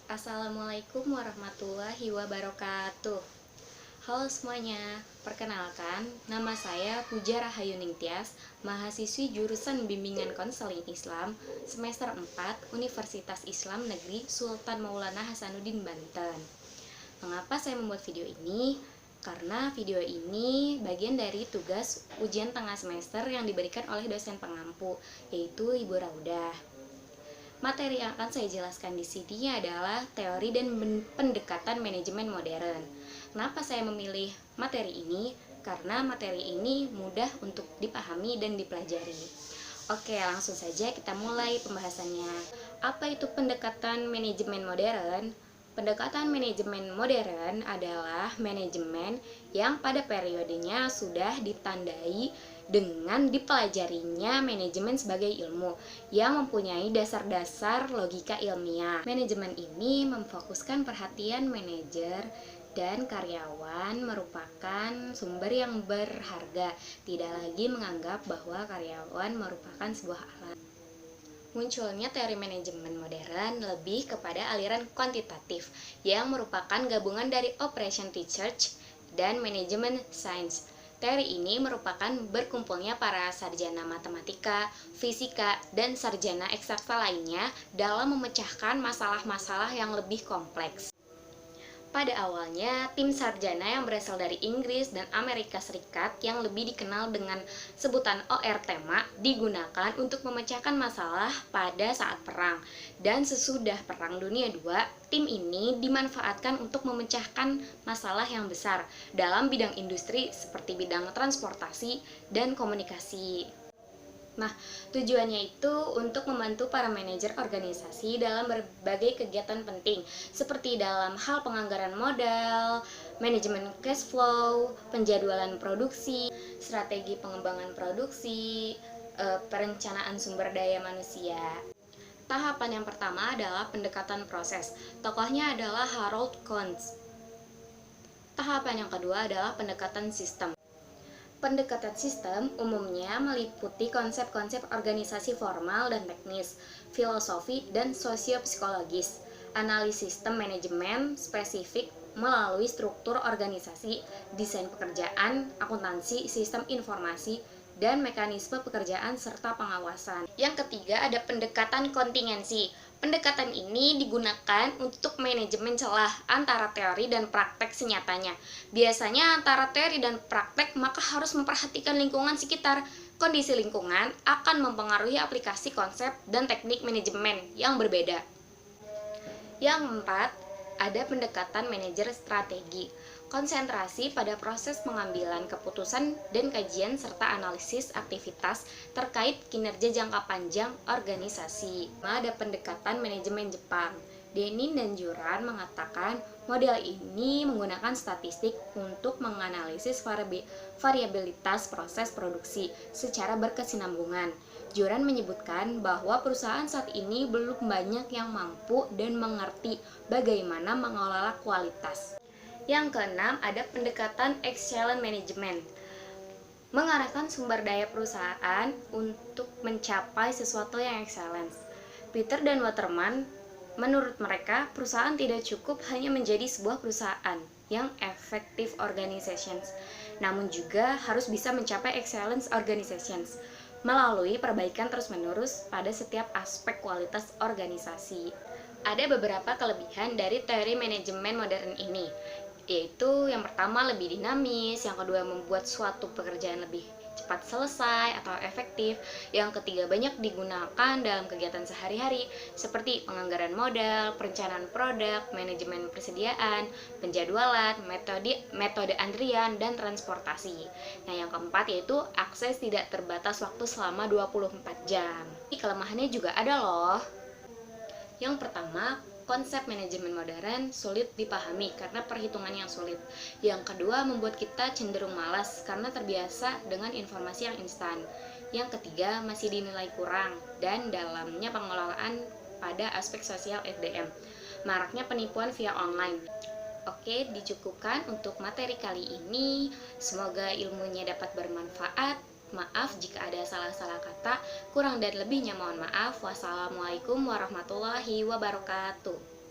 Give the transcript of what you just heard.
Assalamualaikum warahmatullahi wabarakatuh. Halo semuanya, perkenalkan nama saya Puja Rahayu Ningtyas, mahasiswi jurusan Bimbingan Konseling Islam semester 4 Universitas Islam Negeri Sultan Maulana Hasanuddin Banten. Mengapa saya membuat video ini? Karena video ini bagian dari tugas ujian tengah semester yang diberikan oleh dosen pengampu, yaitu Ibu Raudah. Materi yang akan saya jelaskan di sini adalah teori dan pendekatan manajemen modern. Kenapa saya memilih materi ini? Karena materi ini mudah untuk dipahami dan dipelajari. Oke, langsung saja kita mulai pembahasannya. Apa itu pendekatan manajemen modern? Pendekatan manajemen modern adalah manajemen yang pada periodenya sudah ditandai dengan dipelajarinya manajemen sebagai ilmu yang mempunyai dasar-dasar logika ilmiah. Manajemen ini memfokuskan perhatian manajer dan karyawan merupakan sumber yang berharga, tidak lagi menganggap bahwa karyawan merupakan sebuah alat. Munculnya teori manajemen modern lebih kepada aliran kuantitatif yang merupakan gabungan dari operation research dan manajemen science. Teori ini merupakan berkumpulnya para sarjana matematika, fisika, dan sarjana eksakta lainnya dalam memecahkan masalah-masalah yang lebih kompleks. Pada awalnya, tim sarjana yang berasal dari Inggris dan Amerika Serikat yang lebih dikenal dengan sebutan OR Tema digunakan untuk memecahkan masalah pada saat perang. Dan sesudah Perang Dunia II, tim ini dimanfaatkan untuk memecahkan masalah yang besar dalam bidang industri seperti bidang transportasi dan komunikasi. Nah, tujuannya itu untuk membantu para manajer organisasi dalam berbagai kegiatan penting, seperti dalam hal penganggaran modal, manajemen cash flow, penjadwalan produksi, strategi pengembangan produksi, perencanaan sumber daya manusia. Tahapan yang pertama adalah pendekatan proses. Tokohnya adalah Harold Kuntz. Tahapan yang kedua adalah pendekatan sistem. Pendekatan sistem umumnya meliputi konsep-konsep organisasi formal dan teknis, filosofi, dan sosiopsikologis, analisis sistem manajemen spesifik melalui struktur organisasi, desain pekerjaan, akuntansi, sistem informasi, dan mekanisme pekerjaan serta pengawasan. Yang ketiga ada pendekatan kontingensi. Pendekatan ini digunakan untuk manajemen celah antara teori dan praktek senyatanya. Biasanya antara teori dan praktek maka harus memperhatikan lingkungan sekitar. Kondisi lingkungan akan mempengaruhi aplikasi konsep dan teknik manajemen yang berbeda. Yang keempat, ada pendekatan manajer strategi. Konsentrasi pada proses pengambilan keputusan dan kajian serta analisis aktivitas terkait kinerja jangka panjang organisasi. Ada pendekatan manajemen Jepang. Denin dan Juran mengatakan model ini menggunakan statistik untuk menganalisis variabilitas proses produksi secara berkesinambungan. Juran menyebutkan bahwa perusahaan saat ini belum banyak yang mampu dan mengerti bagaimana mengelola kualitas. Yang keenam, ada pendekatan excellence management. Mengarahkan sumber daya perusahaan untuk mencapai sesuatu yang excellence. Peter dan Waterman, menurut mereka, perusahaan tidak cukup hanya menjadi sebuah perusahaan yang effective organizations, namun juga harus bisa mencapai excellence organizations melalui perbaikan terus-menerus pada setiap aspek kualitas organisasi. Ada beberapa kelebihan dari teori manajemen modern ini, yaitu yang pertama lebih dinamis, yang kedua membuat suatu pekerjaan lebih cepat selesai atau efektif, yang ketiga banyak digunakan dalam kegiatan sehari-hari seperti penganggaran modal, perencanaan produk, manajemen persediaan, penjadwalan, metode antrian, dan transportasi. Nah, yang keempat yaitu akses tidak terbatas waktu selama 24 jam. Kelemahannya juga ada loh. Yang pertama, konsep manajemen modern sulit dipahami karena perhitungan yang sulit. Yang kedua, membuat kita cenderung malas karena terbiasa dengan informasi yang instan. Yang ketiga, masih dinilai kurang dan dalamnya pengelolaan pada aspek sosial SDM. Maraknya penipuan via online. Oke, dicukupkan untuk materi kali ini. Semoga ilmunya dapat bermanfaat. Maaf jika ada salah-salah kata, kurang dan lebihnya mohon maaf. Wassalamualaikum warahmatullahi wabarakatuh.